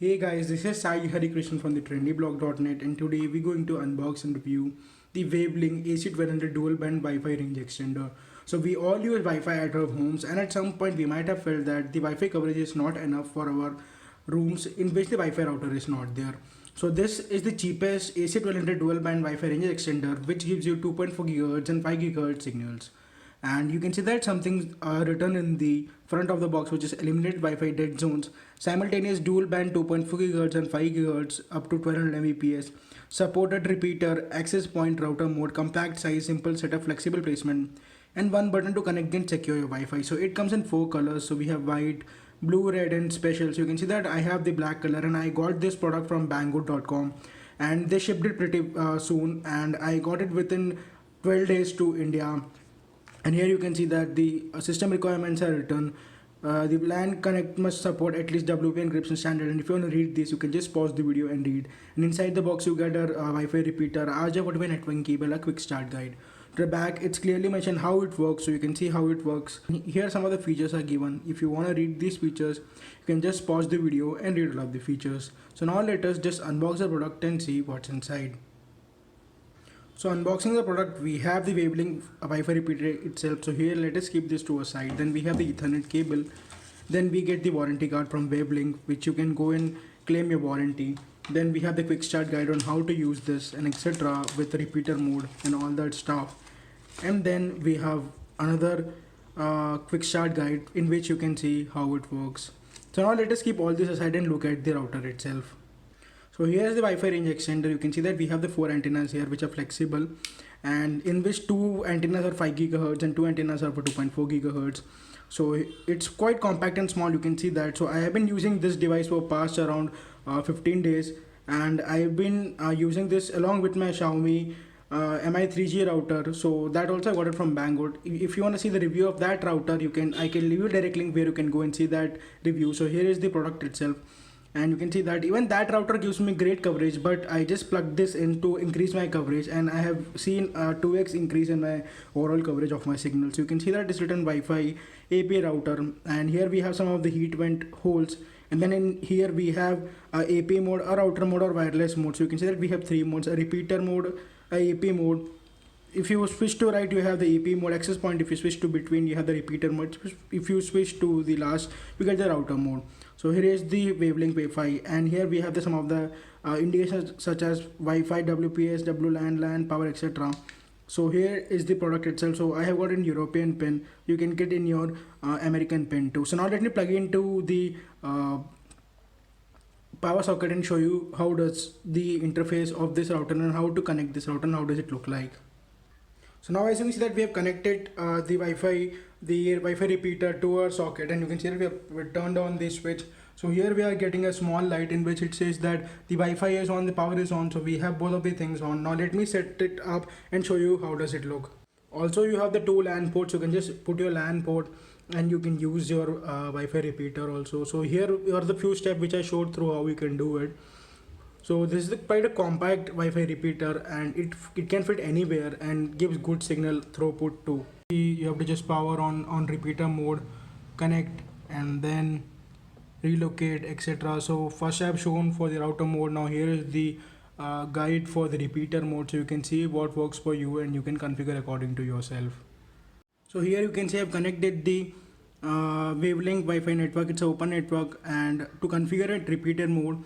Hey guys, this is Sai Hari Krishnan from the trendyblog.net, and today we're going to unbox and review the Wavlink AC1200 dual band Wi-Fi range extender. So we all use Wi-Fi at our homes, and at some point we might have felt that the Wi-Fi coverage is not enough for our rooms in which the Wi-Fi router is not there. So this is the cheapest AC1200 dual band Wi-Fi range extender, which gives you 2.4 GHz and 5 GHz signals. And you can see that something written in the front of the box, which is eliminate Wi-Fi dead zones, simultaneous dual band 2.4 GHz and 5 GHz up to 1200 Mbps, supported repeater, access point router mode, compact size, simple setup, flexible placement, and one button to connect and secure your Wi-Fi. So it comes in 4 colors. So we have white, blue, red, and special. So you can see that I have the black color, and I got this product from banggood.com, and they shipped it pretty soon, and I got it within 12 days to India. And here you can see that the system requirements are written. The LAN connect must support at least WP encryption standard, and if you want to read this, you can just pause the video and read. And inside the box you get a Wi-Fi repeater, RJ45 networking cable, a quick start guide. To the back it's clearly mentioned how it works, so you can see how it works. Here some of the features are given. If you want to read these features, you can just pause the video and read all of the features. So now let us just unbox the product and see what's inside. So unboxing the product, we have the Wavlink Wi-Fi repeater itself. So here let us keep this to a side. Then we have the Ethernet cable. Then we get the warranty card from Wavlink, which you can go and claim your warranty. Then we have the quick start guide on how to use this and etc. with repeater mode and all that stuff. And then we have another quick start guide in which you can see how it works. So now let us keep all this aside and look at the router itself. So here is the Wi-Fi range extender. You can see that we have the 4 antennas here which are flexible, and in which 2 antennas are 5 GHz and 2 antennas are for 2.4 GHz. So it's quite compact and small, you can see that. So I have been using this device for past around 15 days, and I've been using this along with my Xiaomi Mi3G router. So that also I got it from Banggood. If you want to see the review of that router, I can leave you a direct link where you can go and see that review. So here is the product itself. And you can see that even that router gives me great coverage, but I just plugged this in to increase my coverage, and I have seen a 2x increase in my overall coverage of my signal. So you can see that it's written Wi-Fi API router, and here we have some of the heat vent holes, and then in here we have API mode, a router mode, or wireless mode. So you can see that we have 3 modes: a repeater mode, a API mode. If you switch to right, you have the API mode. Access point, if you switch to between, you have the repeater mode. If you switch to the last, you get the router mode. So here is the Wavlink Wi-Fi, and here we have some of the indications such as Wi-Fi, WPS, WLAN, LAN, power, etc. So here is the product itself. So I have got an European pin. You can get in your American pin too. So now let me plug into the power socket and show you how does the interface of this router and how to connect this router and how does it look like. So now as you can see that we have connected the Wi-Fi repeater to our socket, and you can see that we have turned on the switch. So here we are getting a small light in which it says that the Wi-Fi is on, the power is on. So we have both of the things on. Now let me set it up and show you how does it look. Also you have the 2 LAN ports. You can just put your LAN port and you can use your Wi-Fi repeater also. So here are the few steps which I showed through how we can do it. So this is quite a compact Wi-Fi repeater, and it can fit anywhere and gives good signal throughput too. You have to just power on repeater mode, connect, and then relocate, etc. So first I have shown for the router mode. Now here is the guide for the repeater mode, so you can see what works for you and you can configure according to yourself. So here you can see I have connected the Wavlink Wi-Fi network. It's an open network, and to configure it, repeater mode,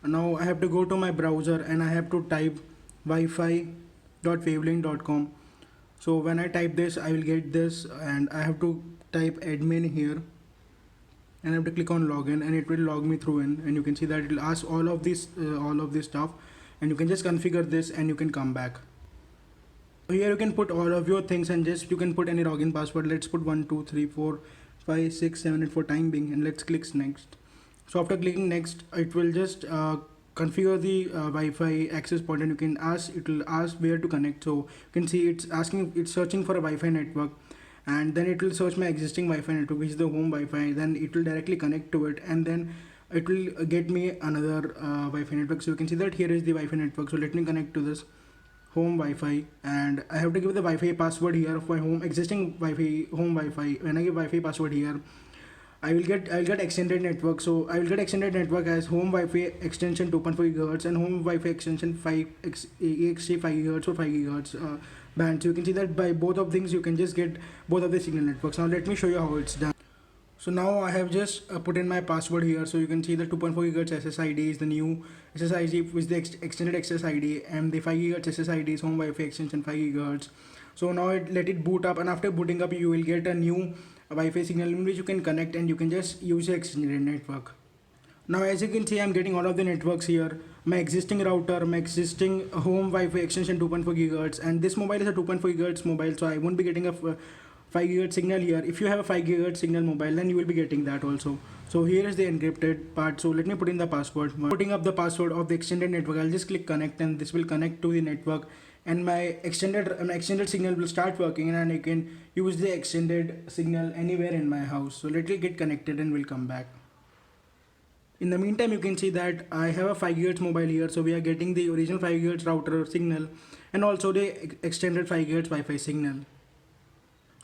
now I have to go to my browser and I have to type wifi.wavlink.com. so when I type this, I will get this, and I have to type admin here, and I have to click on login, and it will log me through in, and you can see that it will ask all of this stuff, and you can just configure this and you can come back. So here you can put all of your things, and just you can put any login password. Let's put 1 2 3 4 5 6 7 8 for time being, and let's click next. So after clicking next, it will just configure the Wi-Fi access point, and it will ask where to connect. So you can see it's searching for a Wi-Fi network, and then it will search my existing Wi-Fi network, which is the home Wi-Fi. Then it will directly connect to it, and then it will get me another Wi-Fi network. So you can see that here is the Wi-Fi network. So let me connect to this home Wi-Fi, and I have to give the Wi-Fi password here of my existing home Wi-Fi. When I give Wi-Fi password here, I will get extended network. So I will get extended network as home Wi-Fi extension 2.4 GHz and home Wi-Fi extension 5 GHz or 5 GHz band. So you can see that by both of things you can just get both of the signal networks. Now let me show you how it's done. So now I have just put in my password here. So you can see the 2.4 GHz SSID is the new SSID with the extended SSID, and the 5 GHz SSID is home Wi-Fi extension 5 GHz. So now let it boot up, and after booting up you will get a new Wi-Fi signal in which you can connect and you can just use your extended network. Now as you can see, I'm getting all of the networks here. My existing router, my existing home Wi-Fi extension 2.4 GHz, and this mobile is a 2.4 GHz mobile, so I won't be getting a 5 GHz signal here. If you have a 5 GHz signal mobile, then you will be getting that also. So here is the encrypted part. So let me put in the password. Putting up the password of the extended network, I'll just click connect, and this will connect to the network, and my extended signal will start working, and I can use the extended signal anywhere in my house. So let it get connected and we'll come back. In the meantime, you can see that I have a 5 GHz mobile here, so we are getting the original 5 GHz router signal and also the extended 5 GHz Wi-Fi signal.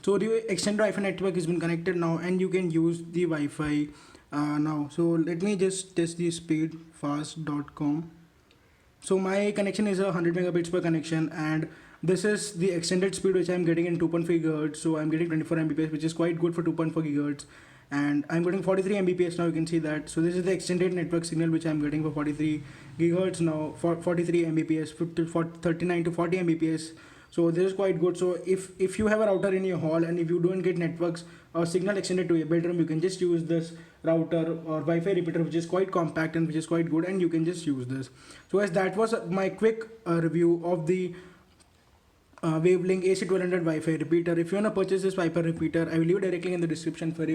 So the extended Wi-Fi network has been connected now, and you can use the Wi-Fi now. So let me just test the speed fast.com. So my connection is a 100 megabits per connection, and this is the extended speed which I am getting in 2.4 GHz. So I'm getting 24 Mbps, which is quite good for 2.4 GHz, and I'm getting 43 Mbps now. You can see that. So this is the extended network signal which I'm getting for 43 GHz now, for 43 Mbps, 39 to 40 Mbps. So this is quite good. So if you have a router in your hall and if you don't get networks or signal extended to your bedroom, you can just use this router or Wi-Fi repeater, which is quite compact and which is quite good, and you can just use this. So as that was my quick review of the Wavlink AC1200 Wi-Fi repeater. If you want to purchase this Wi-Fi repeater, I will leave a direct link in the description for you.